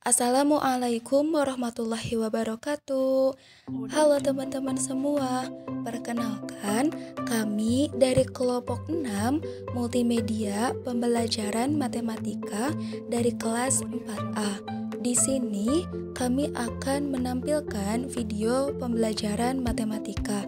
Assalamualaikum warahmatullahi wabarakatuh. Halo teman-teman semua. Perkenalkan, kami dari kelompok 6 Multimedia Pembelajaran Matematika dari kelas 4A. Di sini kami akan menampilkan video pembelajaran matematika.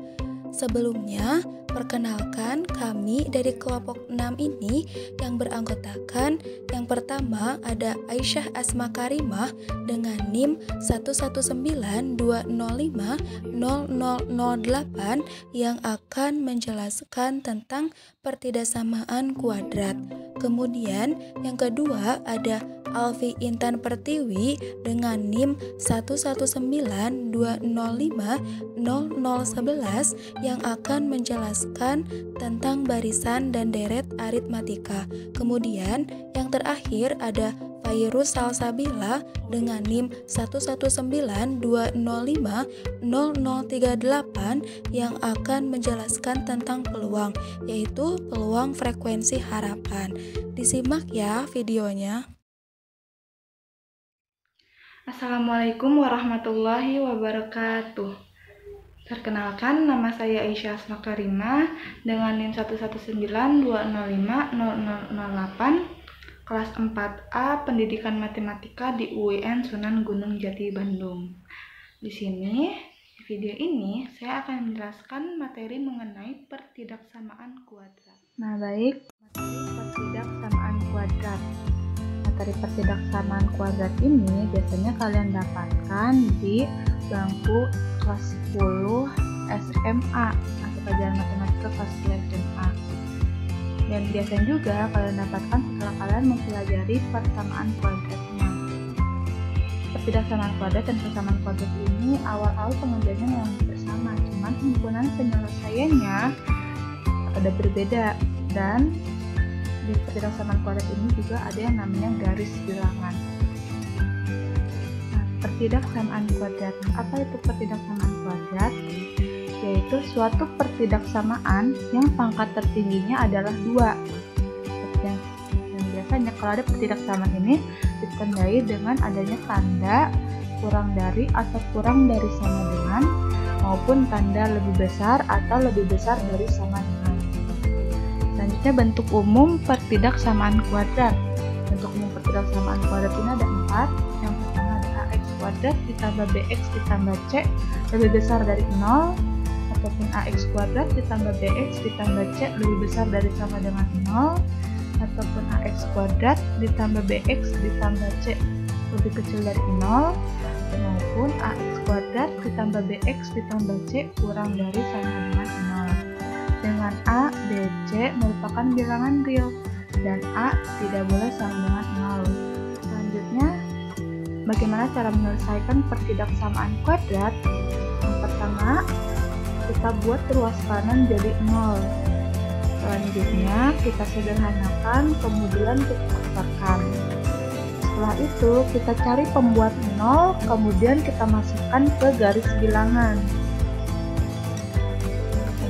Sebelumnya, perkenalkan kami dari kelompok 6 ini yang beranggotakan yang pertama ada Aisyah Asma Karimah dengan NIM 11920500008 yang akan menjelaskan tentang pertidaksamaan kuadrat. Kemudian yang kedua ada Alfi Intan Pertiwi dengan NIM 11920500011 yang akan menjelaskan tentang barisan dan deret aritmatika. Kemudian yang terakhir ada Fairuz Salsabila dengan NIM 11920500038 yang akan menjelaskan tentang peluang, yaitu peluang frekuensi harapan. Disimak ya videonya. Assalamualaikum warahmatullahi wabarakatuh. Perkenalkan, nama saya Aisyah Asma Karimah dengan NIM 11920500008, kelas 4A Pendidikan Matematika di UIN Sunan Gunung Jati, Bandung. Di sini, di video ini, saya akan menjelaskan materi mengenai pertidaksamaan kuadrat. Nah, baik, materi pertidaksamaan kuadrat. Materi pertidaksamaan kuadrat ini biasanya kalian dapatkan di bangku kelas 10 SMA atau pelajaran matematika kelas 10 SMA. Dan biasanya juga kalian dapatkan setelah kalian mempelajari persamaan kuadratnya. Pertidaksamaan kuadrat dan persamaan kuadrat ini awal-awal pengerjaannya memang bersama, cuman himpunan penyelesaiannya ada berbeda. Dan di pertidaksamaan kuadrat ini juga ada yang namanya garis bilangan. Nah, pertidaksamaan kuadrat. Apa itu pertidaksamaan kuadrat? Yaitu suatu pertidaksamaan yang pangkat tertingginya adalah 2. Dan biasanya kalau ada pertidaksamaan ini ditandai dengan adanya tanda kurang dari atau kurang dari sama dengan, maupun tanda lebih besar atau lebih besar dari sama dengan. Selanjutnya bentuk umum pertidaksamaan kuadrat. Bentuk umum pertidaksamaan kuadrat ini ada 4. Yang pertama ada ax kuadrat ditambah bx ditambah c lebih besar dari 0, ataupun ax kuadrat ditambah bx ditambah c lebih besar dari sama dengan 0, ataupun ax kuadrat ditambah bx ditambah c lebih kecil dari 0, maupun ax kuadrat ditambah bx ditambah c kurang dari sama dengan 0. Dengan A, B, C merupakan bilangan real dan A tidak boleh sama dengan 0. Selanjutnya, bagaimana cara menyelesaikan pertidaksamaan kuadrat? Yang pertama, kita buat ruas kanan jadi 0. Selanjutnya, kita sederhanakan, kemudian kita faktorkan. Setelah itu, kita cari pembuat 0, kemudian kita masukkan ke garis bilangan.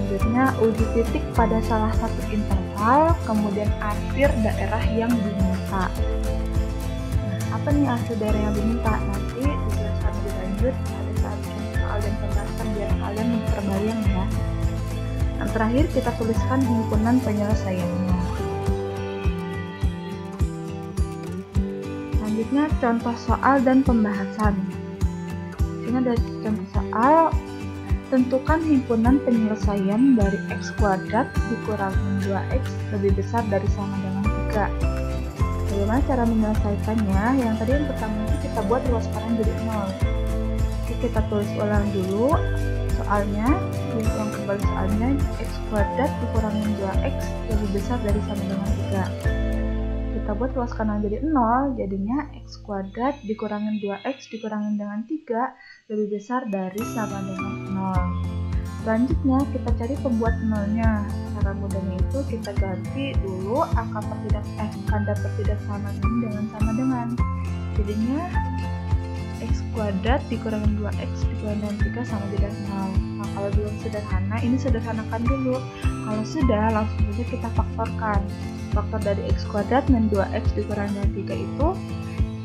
Selanjutnya, uji titik pada salah satu interval, kemudian akhir daerah yang diminta. Nah, apa nih akhir daerah yang diminta? Nanti dijelaskan lebih lanjut pada saat soal dan pembahasan biar kalian memperbayang ya. Yang terakhir, kita tuliskan himpunan penyelesaiannya. Selanjutnya, contoh soal dan pembahasan. Ini ada contoh soal. Tentukan himpunan penyelesaian dari x kuadrat dikurangi 2x lebih besar dari sama dengan 3. Bagaimana cara menyelesaikannya? Yang tadi yang pertama itu kita buat ruas kanan jadi 0. Jadi kita tulis ulang dulu soalnya, diulang kembali soalnya, x kuadrat dikurangi 2x lebih besar dari sama dengan 3. Kita buat ruas kanan jadi 0, jadinya x kuadrat dikurangi 2x dikurangi dengan 3 lebih besar dari sama dengan 0. Selanjutnya kita cari pembuat 0-nya. Cara mudahnya itu kita ganti dulu angka tanda pertidaksamaan ini dengan sama dengan. Jadinya x kuadrat dikurangi 2x dikurangi dengan 3 sama dengan 0. Nah, kalau belum sederhana, ini sederhanakan dulu. Kalau sudah, langsung saja kita faktorkan. Faktor dari x kuadrat dan 2x dikurangi dengan 3 itu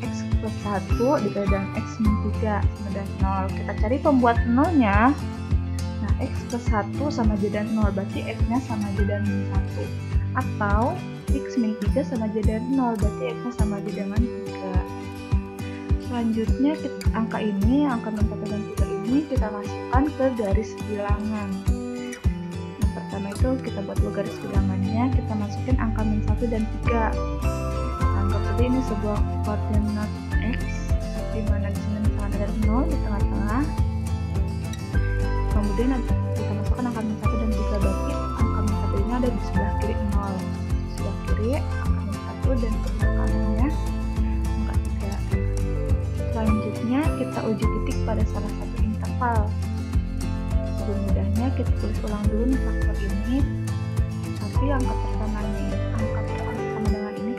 x plus 1 dikali dengan X min 3 sama dengan 0. Kita cari pembuat nolnya. Nah, X plus 1 sama aja dengan 0, berarti X nya sama aja dengan min 1. Atau X min 3 sama aja dengan 0, berarti X nya sama aja dengan 3. Selanjutnya angka ini, angka 1 dan 3 ini kita masukkan ke garis bilangan. Yang pertama itu kita buat dua garis bilangannya, kita masukin angka min 1 dan 3. Anggap saja ini sebuah koordinat X, di mana di sini misalkan ada 0 di tengah-tengah. Kemudian kita masukkan angka min 1 dan 3, berarti angka min 1 ini ada di sebelah kiri 0. Sebelah kiri angka min 1 dan sebelah kanannya angka 3. Selanjutnya kita uji titik pada salah satu interval. Lebih mudahnya kita tulis ulang dulu nih faktor ini, tapi angka pertama nih, angka sama dengan ini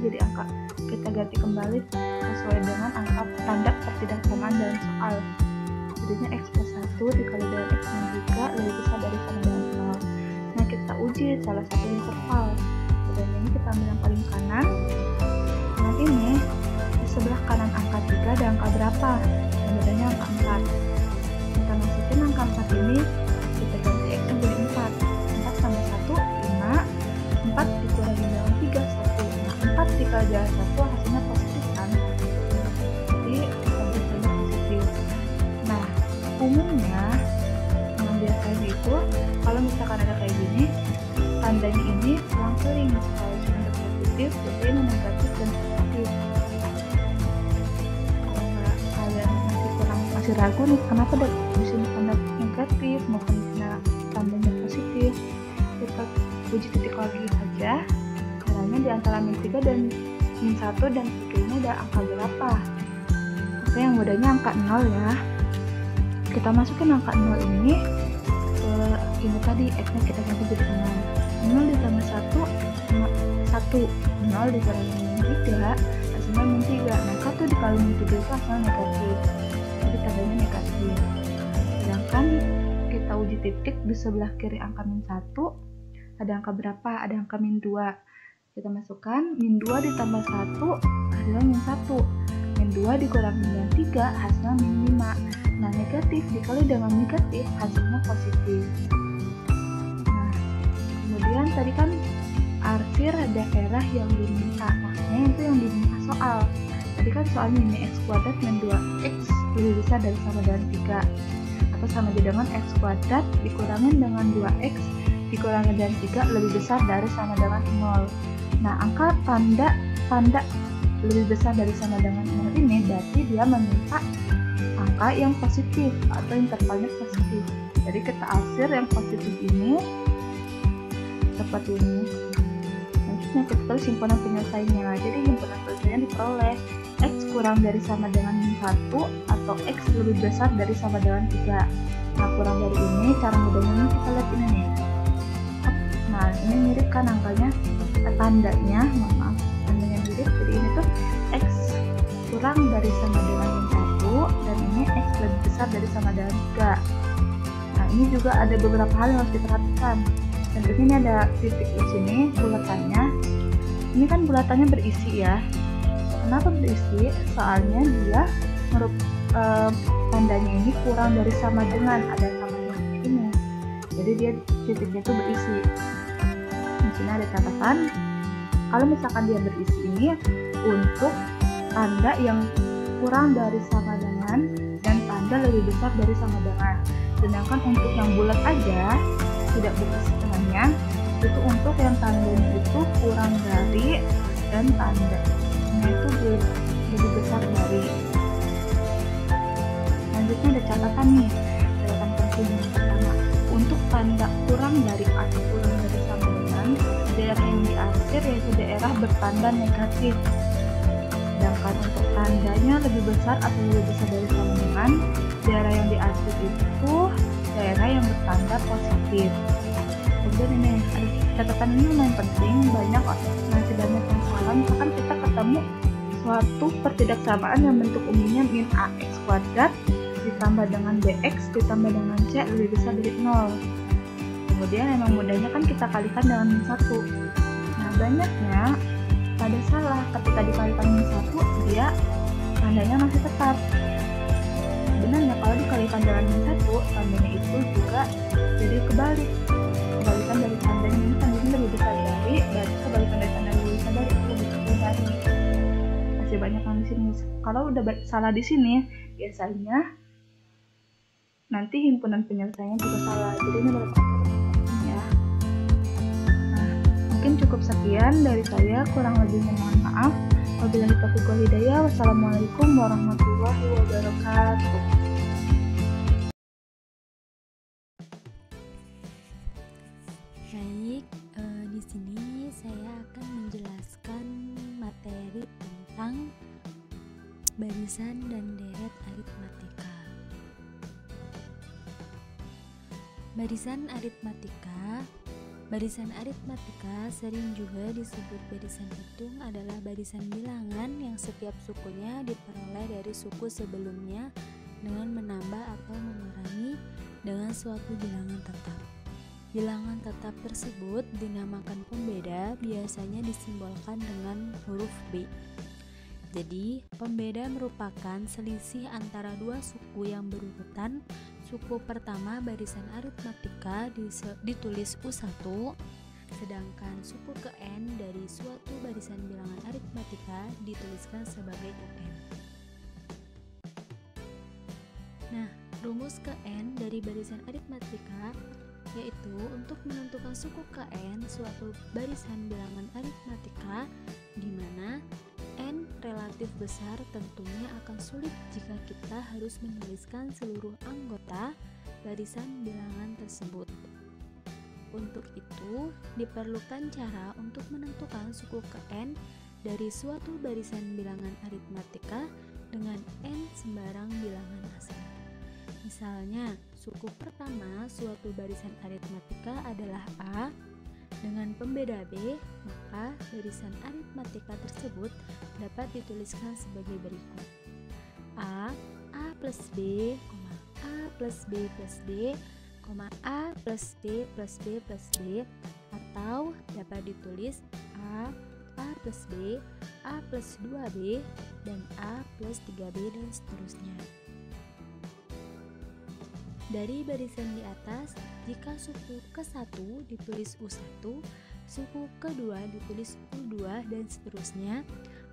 jadi angka, kita ganti kembali sesuai dengan angka tanda pertidaksamaan dalam soal. Jadinya X plus 1 dikali dengan X min 3 lebih besar dari sama dengan 0. Nah, kita uji salah satu interval. Dan ini kita ambil yang paling kanan. Nah, ini di sebelah kanan angka 3 ada angka berapa? Yang bedanya angka 4. Kita masukin angka 4 ini, kita ganti X menjadi 4. 4 tambah 1, 5. 4 dikurangi dengan 3, 1. 4 dikali dengan 1 hasilnya positif kan, jadi hasilnya positif. Nah, umumnya yang biasanya itu kalau misalkan ada kayak gini, tandanya ini selang-seling. Kalau sudah positif, biasanya negatif dan positif. Kalau nggak, kalian masih ragu nih, kenapa di sini tanda negatif maupun tandanya positif, kita uji titik lagi saja. Caranya di antara min 3 dan min 1 dan 3 ini ada angka berapa? Oke, yang mudahnya angka 0 ya. Kita masukin angka 0 ini ke ini tadi, X nya kita ganti jadi 0. 0 ditambah 1 sama 1. 0 dikali min 3 hasilnya min 3. Nah, 1 dikali min 3 itu hasilnya negatif, jadi tandanya negatif. Sedangkan kita uji titik di sebelah kiri angka min 1 ada angka berapa? Ada angka min 2. Kita masukkan min 2 ditambah 1 hasilnya min 1. Min 2 dikurangi dengan 3 hasilnya min 5. Nah, negatif dikali dengan negatif hasilnya positif. Nah, kemudian tadi kan arsir daerah yang diminta, makanya itu yang diminta soal. Tadi kan soalnya ini X kuadrat min 2X lebih besar dari sama dengan 3, atau sama aja dengan X kuadrat dikurangi dengan 2X dikurangi dengan 3 lebih besar dari sama dengan 0. Nah, angka tanda lebih besar dari sama dengan 0 ini berarti dia meminta angka yang positif atau intervalnya positif. Jadi kita arsir yang positif ini seperti ini. Selanjutnya kita tulis himpunan penyelesaiannya. Jadi himpunan penyelesaiannya diperoleh X kurang dari sama dengan min 1 atau X lebih besar dari sama dengan 3. Nah, kurang dari ini, cara mudahnya kita lihat ini nih. Nah, ini mirip kan angkanya, tandanya mirip. Jadi ini tuh X kurang dari sama dengan min 1 dan ini X lebih besar dari sama dengan 3. Nah, ini juga ada beberapa hal yang harus diperhatikan. Tentunya ini ada titik di sini bulatannya. Ini kan bulatannya berisi ya. Kenapa berisi? Soalnya dia tandanya ini kurang dari sama dengan, ada sama dengan ini. Jadi dia titiknya itu berisi. Di sini ada catatan. Kalau misalkan dia berisi ini untuk tanda yang kurang dari sama dengan dan tanda lebih besar dari sama dengan. Sedangkan untuk yang bulat aja tidak berisi tengahnya, itu untuk yang tandanya itu kurang dari dan tandanya itu lebih besar dari. Selanjutnya ada catatan nih, catatan penting yang pertama, untuk tanda kurang dari atau kurang dari sama dengan, daerah yang diarsir yaitu daerah bertanda negatif. Sedangkan untuk tandanya lebih besar atau lebih besar dari sama dengan, daerah yang diarsir itu daerah yang bertanda positif. Kemudian ini ada catatan ini lumayan penting, masih banyak yang salah. Misalkan kita ketemu suatu pertidaksamaan yang bentuk umumnya min ax kuadrat ditambah dengan bx ditambah dengan c lebih besar dari 0. Kemudian emang mudahnya kan kita kalikan dengan min 1. Nah, banyaknya pada salah ketika dikalikan min 1 dia tandanya masih tetap. Sebenarnya kalau dikalikan dengan min 1, tandanya itu juga jadi kebalik. Kebalikan dari tandanya ini, tandanya lebih besar dari, berarti kebalikan dari tandanya lebih besar dari itu lebih kecil dari. Masih banyak yang di sini. Kalau udah salah di sini, biasanya nanti himpunan penyelesaiannya juga salah. Jadi ini merupakan ya. Nah, mungkin cukup sekian dari saya, kurang lebihnya mohon maaf. Wabillahi taufiq wal hidayah. Wassalamualaikum warahmatullahi wabarakatuh. Baik, di sini saya akan menjelaskan materi tentang barisan dan deret aritmatika. Barisan aritmatika sering juga disebut barisan hitung adalah barisan bilangan yang setiap sukunya diperoleh dari suku sebelumnya dengan menambah atau mengurangi dengan suatu bilangan tetap. Bilangan tetap tersebut dinamakan pembeda, biasanya disimbolkan dengan huruf B. Jadi, pembeda merupakan selisih antara dua suku yang berurutan. Suku pertama barisan aritmatika ditulis U1, sedangkan suku ke N dari suatu barisan bilangan aritmatika dituliskan sebagai UN. Nah, rumus ke N dari barisan aritmatika yaitu untuk menentukan suku Kn suatu barisan bilangan aritmatika di mana N relatif besar, tentunya akan sulit jika kita harus menuliskan seluruh anggota barisan bilangan tersebut. Untuk itu, diperlukan cara untuk menentukan suku Kn dari suatu barisan bilangan aritmatika dengan N sembarang bilangan asal. Misalnya, suku pertama suatu barisan aritmatika adalah A dengan pembeda B, maka barisan aritmatika tersebut dapat dituliskan sebagai berikut: A plus B, A plus B plus D, A plus B plus B plus D, atau dapat ditulis A plus B, A plus 2B, dan A plus 3B, dan seterusnya. Dari barisan di atas, jika suku ke-1 ditulis U1, suku ke-2 ditulis U2, dan seterusnya,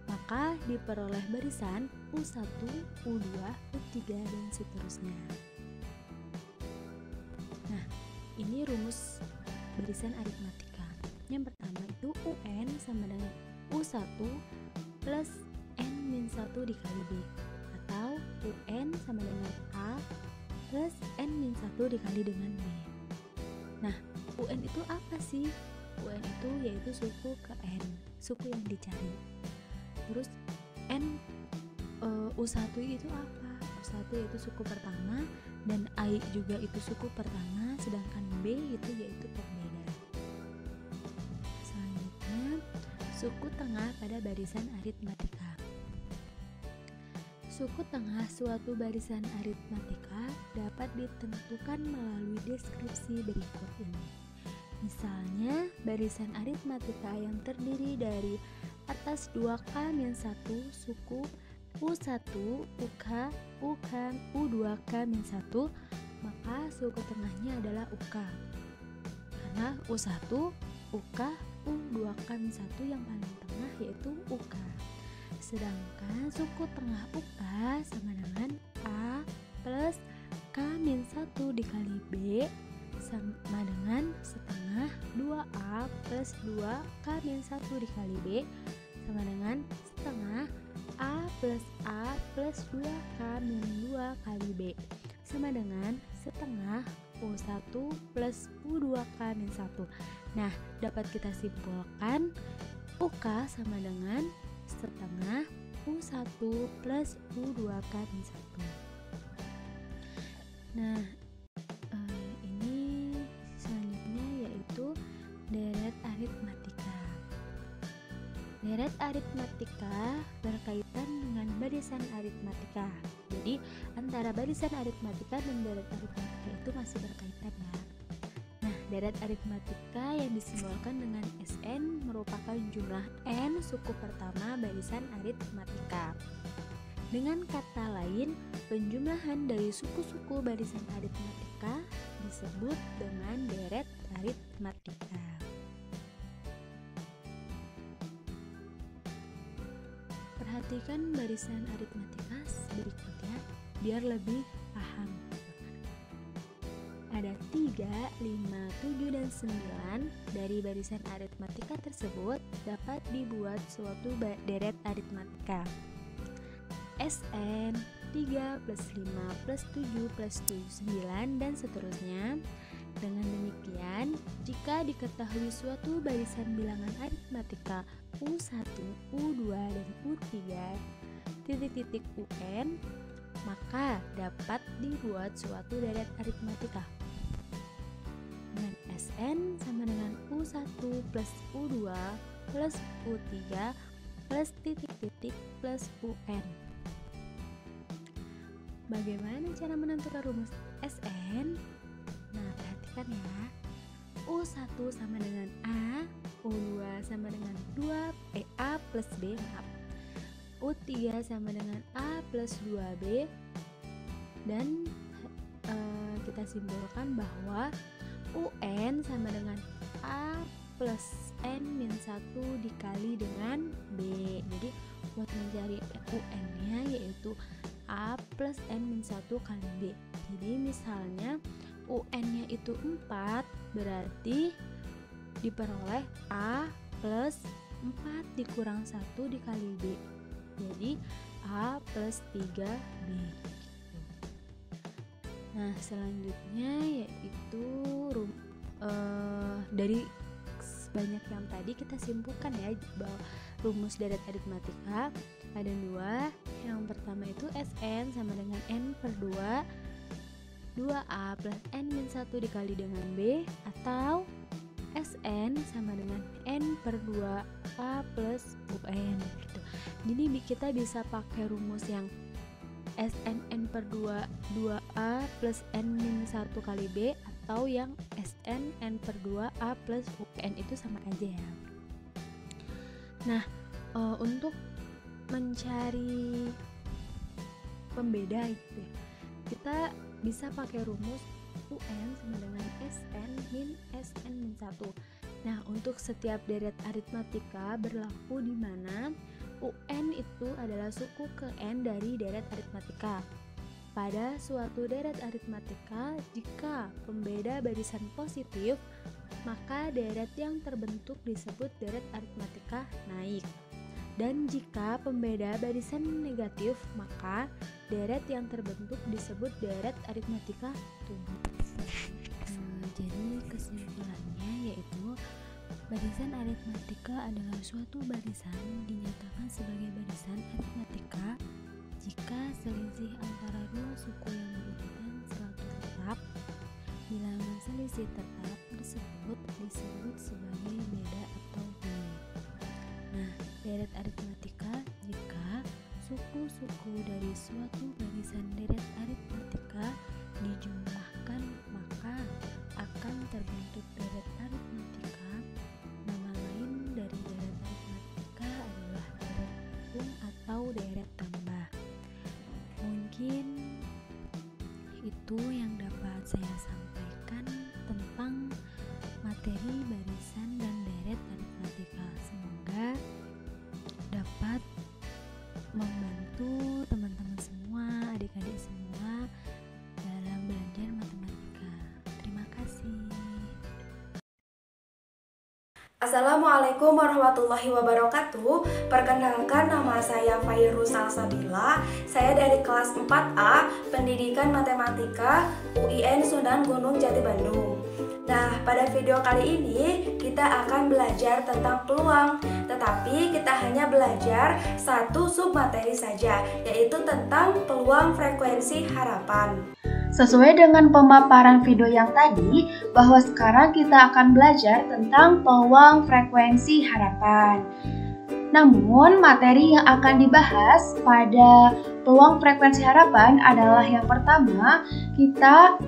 maka diperoleh barisan U1, U2, U3, dan seterusnya. Nah, ini rumus barisan aritmatika. Yang pertama itu UN sama dengan U1 plus N-1 dikali B, atau UN sama dengan A plus N-1 dikali dengan B. Nah, UN itu apa sih? UN itu yaitu suku ke N, suku yang dicari. Terus U1 itu apa? U1 yaitu suku pertama, dan I juga itu suku pertama, sedangkan B itu yaitu pembeda. Selanjutnya, suku tengah pada barisan aritmatika. Suku tengah suatu barisan aritmatika dapat ditentukan melalui deskripsi berikut ini. Misalnya, barisan aritmatika yang terdiri dari atas 2K-1 suku U1, UK, U2K-1, maka suku tengahnya adalah UK. Karena U1, UK, U2K-1 yang paling tengah yaitu UK. Sedangkan suku tengah UK sama dengan A plus K-1 dikali B sama dengan setengah 2A plus 2K-1 dikali B sama dengan setengah A plus 2K-2 kali B sama dengan setengah U1 plus U2K-1. Nah, dapat kita simpulkan UK sama dengan setengah U1 plus U2K-1. Nah, ini selanjutnya yaitu deret aritmatika. Deret aritmatika berkaitan dengan barisan aritmatika. Jadi, antara barisan aritmatika dan deret aritmatika itu masih berkaitan ya. Nah, deret aritmatika yang disimbolkan dengan SN merupakan jumlah N suku pertama barisan aritmatika. Dengan kata lain, penjumlahan dari suku-suku barisan aritmatika disebut dengan deret aritmatika. Perhatikan barisan aritmatika berikutnya biar lebih paham. Ada 3, 5, 7, dan 9 dari barisan aritmatika tersebut dapat dibuat suatu deret aritmatika. Sn 3 plus 5 plus 7 plus 9 dan seterusnya. Dengan demikian, jika diketahui suatu barisan bilangan aritmatika U1, U2, dan U3 titik-titik UN, maka dapat dibuat suatu deret aritmatika dengan Sn sama dengan U1 plus U2 plus U3 plus titik-titik plus UN. Bagaimana cara menentukan rumus Sn? Nah, perhatikan ya. U1 sama dengan A, U2 sama dengan A plus B, U3 sama dengan A plus 2B, dan kita simpulkan bahwa UN sama dengan A plus N-1 dikali dengan B. Jadi buat mencari UN-nya yaitu A plus N-1 kali B. Jadi misalnya UN-nya itu 4, berarti diperoleh A plus 4 dikurang 1 dikali B. Jadi A plus 3B. Nah, selanjutnya yaitu dari banyak yang tadi kita simpulkan ya bahwa rumus deret aritmatika ada 2. Yang pertama itu Sn sama dengan N per 2, 2A plus N-1 dikali dengan B, atau Sn sama dengan N per 2A plus UN gitu. Jadi kita bisa pakai rumus yang Sn N per 2 2A plus N-1 kali B, atau yang Sn N per 2A plus UN, itu sama aja ya. Nah, untuk mencari pembeda gitu ya, kita bisa pakai rumus UN sama dengan Sn min Sn min 1. Nah, untuk setiap deret aritmatika berlaku di mana UN itu adalah suku ke N dari deret aritmatika. Pada suatu deret aritmatika, jika pembeda barisan positif, maka deret yang terbentuk disebut deret aritmatika naik. Dan jika pembeda barisan negatif, maka deret yang terbentuk disebut deret aritmatika turun. Jadi kesimpulannya yaitu barisan aritmatika adalah suatu barisan dinyatakan sebagai barisan aritmatika jika selisih antara dua suku yang berurutan selalu tetap. Bilangan selisih tetap tersebut disebut sebagai beda atau B. Nah, deret aritmatika jika suku-suku dari suatu barisan deret aritmatika dijumlahkan, maka akan terbentuk deret aritmatika. Nama lain dari deret aritmatika adalah deret gabung atau deret tambah. Mungkin itu yang dapat saya sampaikan tentang materi barisan dan deret aritmatika. Semoga dapat membantu teman-teman semua, adik-adik semua dalam belajar matematika. Terima kasih. Assalamualaikum warahmatullahi wabarakatuh. Perkenalkan, nama saya Fairuz Salsabila. Saya dari kelas 4A Pendidikan Matematika UIN Sunan Gunung Jati Bandung. Nah, pada video kali ini kita akan belajar tentang peluang. Tetapi kita hanya belajar satu submateri saja, yaitu tentang peluang frekuensi harapan. Sesuai dengan pemaparan video yang tadi, bahwa sekarang kita akan belajar tentang peluang frekuensi harapan. Namun, materi yang akan dibahas pada peluang frekuensi harapan adalah yang pertama, kita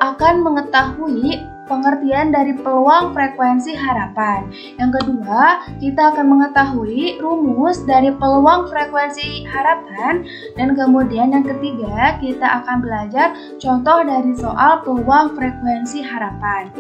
akan mengetahui pengertian dari peluang frekuensi harapan. Yang kedua, kita akan mengetahui rumus dari peluang frekuensi harapan. Dan kemudian yang ketiga, kita akan belajar contoh dari soal peluang frekuensi harapan.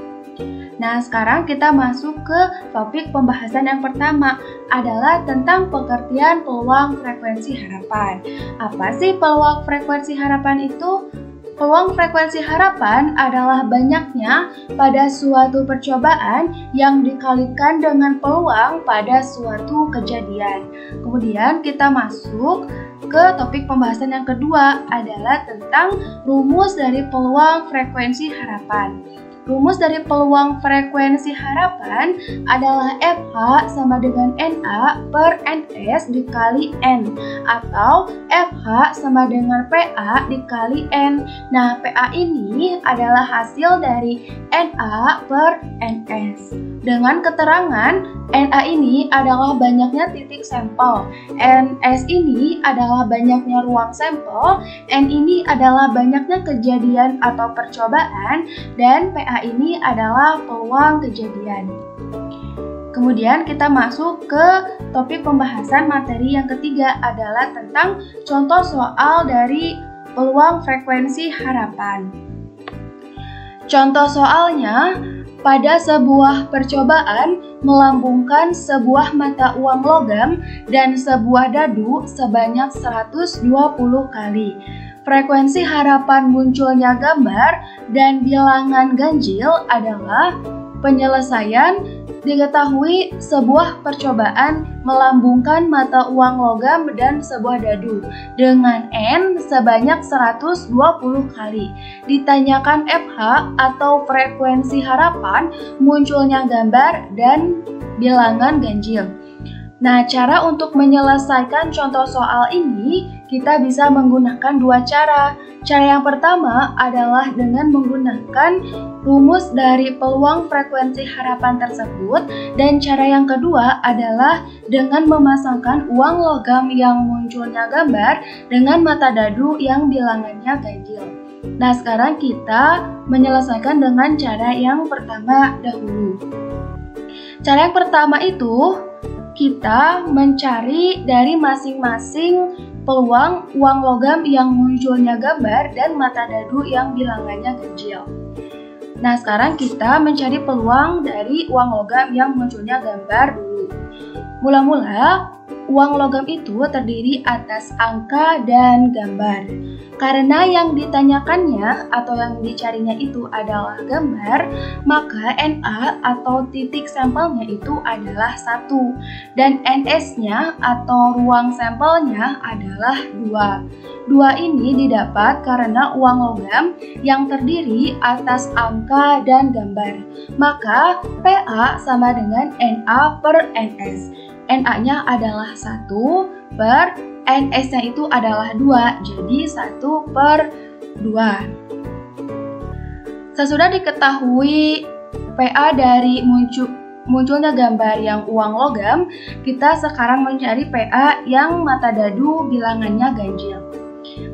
Nah, sekarang kita masuk ke topik pembahasan yang pertama, adalah tentang pengertian peluang frekuensi harapan. Apa sih peluang frekuensi harapan itu? Peluang frekuensi harapan adalah banyaknya pada suatu percobaan yang dikalikan dengan peluang pada suatu kejadian. Kemudian kita masuk ke topik pembahasan yang kedua, adalah tentang rumus dari peluang frekuensi harapan. Rumus dari peluang frekuensi harapan adalah FH sama dengan NA per NS dikali N, atau FH sama dengan PA dikali N. Nah, PA ini adalah hasil dari NA per NS. Dengan keterangan, NA ini adalah banyaknya titik sampel, NS ini adalah banyaknya ruang sampel, N ini adalah banyaknya kejadian atau percobaan, dan PA ini adalah peluang kejadian. Kemudian kita masuk ke topik pembahasan materi yang ketiga, adalah tentang contoh soal dari peluang frekuensi harapan. Contoh soalnya, pada sebuah percobaan melambungkan sebuah mata uang logam dan sebuah dadu sebanyak 120 kali. Frekuensi harapan munculnya gambar dan bilangan ganjil adalah penyelesaian. Diketahui sebuah percobaan melambungkan mata uang logam dan sebuah dadu dengan N sebanyak 120 kali. Ditanyakan FH atau frekuensi harapan munculnya gambar dan bilangan ganjil. Nah, cara untuk menyelesaikan contoh soal ini, kita bisa menggunakan dua cara. Cara yang pertama adalah dengan menggunakan rumus dari peluang frekuensi harapan tersebut, dan cara yang kedua adalah dengan memasangkan uang logam yang munculnya gambar dengan mata dadu yang bilangannya ganjil. Nah, sekarang kita menyelesaikan dengan cara yang pertama dahulu. Cara yang pertama itu, kita mencari dari masing-masing peluang uang logam yang munculnya gambar dan mata dadu yang bilangannya ganjil. Nah, sekarang kita mencari peluang dari uang logam yang munculnya gambar dulu. Mula-mula, uang logam itu terdiri atas angka dan gambar. Karena yang ditanyakannya atau yang dicarinya itu adalah gambar, maka NA atau titik sampelnya itu adalah 1, dan NS-nya atau ruang sampelnya adalah 2. 2 ini didapat karena uang logam yang terdiri atas angka dan gambar. Maka PA sama dengan NA per NS. NA-nya adalah 1 per NS-nya itu adalah 2, jadi 1 per 2. Sesudah diketahui PA dari munculnya gambar yang uang logam, kita sekarang mencari PA yang mata dadu bilangannya ganjil.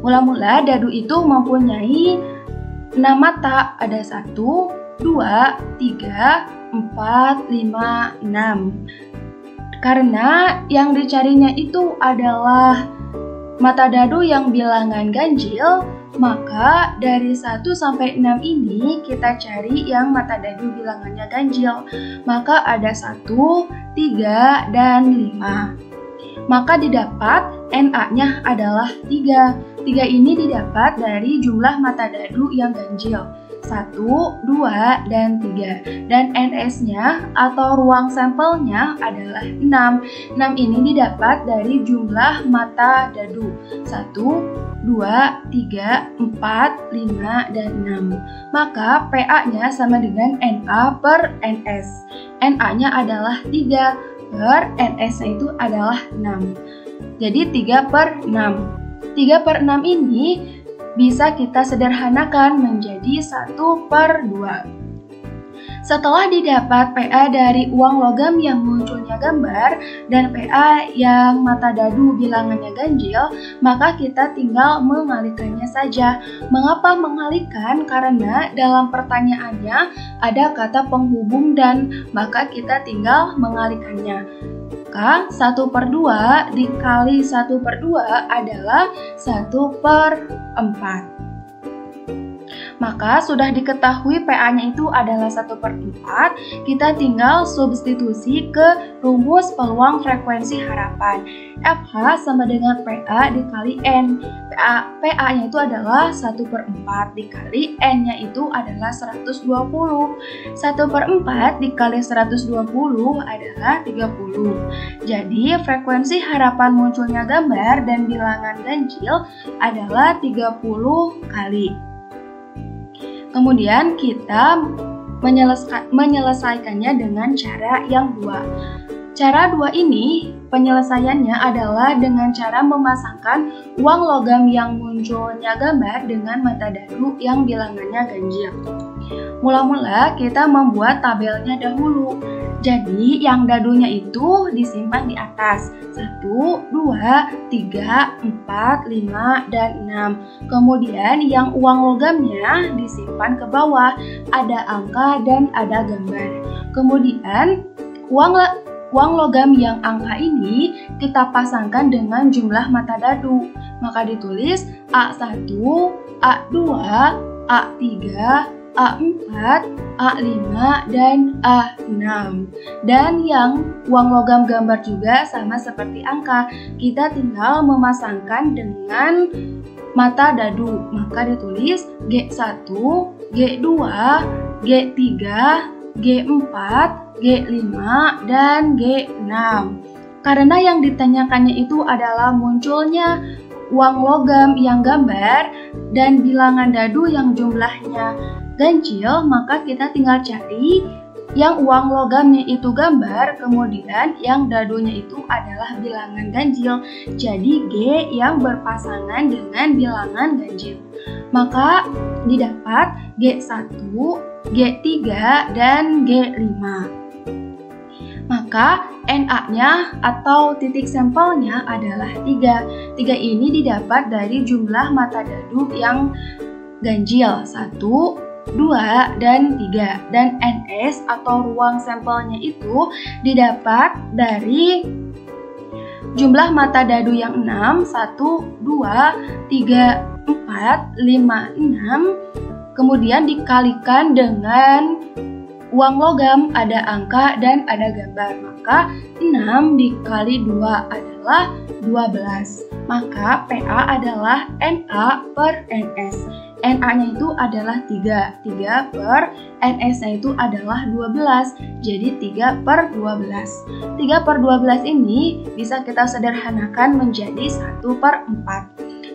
Mula-mula dadu itu mempunyai 6 mata, ada 1, 2, 3, 4, 5, 6. Karena yang dicarinya itu adalah mata dadu yang bilangan ganjil, maka dari 1 sampai 6 ini kita cari yang mata dadu bilangannya ganjil. Maka ada 1, 3, dan 5. Maka didapat NA-nya adalah 3. 3 ini didapat dari jumlah mata dadu yang ganjil. 1, 2, dan 3. Dan NS-nya atau ruang sampelnya adalah 6. 6 ini didapat dari jumlah mata dadu. 1, 2, 3, 4, 5, dan 6. Maka PA-nya sama dengan NA per NS. NA-nya adalah 3 per NS-nya itu adalah 6. Jadi 3 per 6. 3 per 6 ini bisa kita sederhanakan menjadi 1 per 2. Setelah didapat PA dari uang logam yang munculnya gambar dan PA yang mata dadu bilangannya ganjil, maka kita tinggal mengalihkannya saja. Mengapa mengalihkan? Karena dalam pertanyaannya ada kata penghubung dan, maka kita tinggal mengalihkannya. Maka 1/2 dikali 1/2 adalah 1/4. Maka sudah diketahui PA-nya itu adalah 1/4, kita tinggal substitusi ke rumus peluang frekuensi harapan. FH sama dengan PA dikali N. PA-nya itu adalah 1/4 dikali N-nya itu adalah 120. 1/4 dikali 120 adalah 30. Jadi frekuensi harapan munculnya gambar dan bilangan ganjil adalah 30 kali. Kemudian kita menyelesaikannya dengan cara yang dua. Cara dua ini penyelesaiannya adalah dengan cara memasangkan uang logam yang munculnya gambar dengan mata dadu yang bilangannya ganjil. Mula-mula kita membuat tabelnya dahulu. Jadi yang dadunya itu disimpan di atas 1, 2, 3, 4, 5, dan 6. Kemudian yang uang logamnya disimpan ke bawah, ada angka dan ada gambar. Kemudian uang logam yang angka ini kita pasangkan dengan jumlah mata dadu. Maka ditulis A1, A2, A3, A4, A5, dan A6. Dan yang uang logam gambar juga sama seperti angka. Kita tinggal memasangkan dengan mata dadu. Maka ditulis G1, G2, G3, G4, G5, dan G6. Karena yang ditanyakannya itu adalah munculnya uang logam yang gambar dan bilangan dadu yang jumlahnya ganjil, maka kita tinggal cari yang uang logamnya itu gambar, kemudian yang dadunya itu adalah bilangan ganjil. Jadi G yang berpasangan dengan bilangan ganjil. Maka didapat G1, G3, dan G5. Maka NA-nya atau titik sampelnya adalah 3. 3 ini didapat dari jumlah mata dadu yang ganjil 1, 2, dan 3. Dan NS atau ruang sampelnya itu didapat dari jumlah mata dadu yang 6, 1, 2, 3, 4, 5, 6. Kemudian dikalikan dengan uang logam, ada angka dan ada gambar. Maka 6 dikali 2 adalah 12. Maka PA adalah NA per NS. NA-nya itu adalah 3. 3 per NS-nya itu adalah 12. Jadi 3 per 12. 3 per 12 ini bisa kita sederhanakan menjadi 1/4.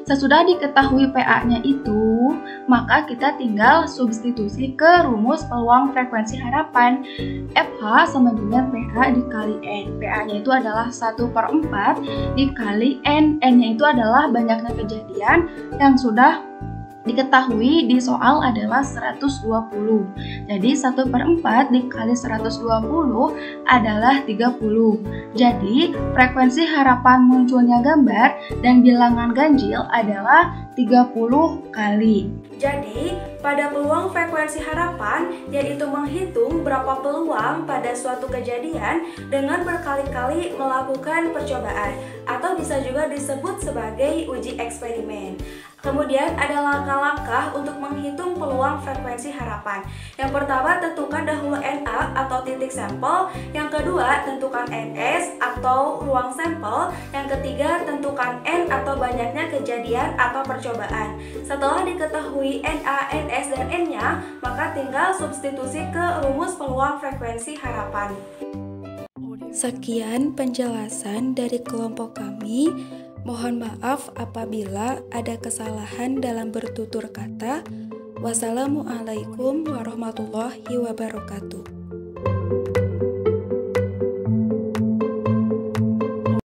Sesudah diketahui PA-nya itu, maka kita tinggal substitusi ke rumus peluang frekuensi harapan. FH sama dengan PA dikali N. PA-nya itu adalah 1/4 dikali N. N-nya itu adalah banyaknya kejadian yang sudah diketahui di soal adalah 120. Jadi 1/4 dikali 120 adalah 30. Jadi frekuensi harapan munculnya gambar dan bilangan ganjil adalah 30 kali. Jadi, pada peluang frekuensi harapan, yaitu menghitung berapa peluang pada suatu kejadian dengan berkali-kali melakukan percobaan, atau bisa juga disebut sebagai uji eksperimen. Kemudian ada langkah-langkah untuk menghitung peluang frekuensi harapan. Yang pertama, tentukan dahulu NA atau titik sampel. Yang kedua, tentukan NS atau ruang sampel. Yang ketiga, tentukan N atau banyaknya kejadian atau percobaan. Setelah diketahui NA, NS, dan N-nya, maka tinggal substitusi ke rumus peluang frekuensi harapan. Sekian penjelasan dari kelompok kami. Mohon maaf apabila ada kesalahan dalam bertutur kata. Wassalamualaikum warahmatullahi wabarakatuh.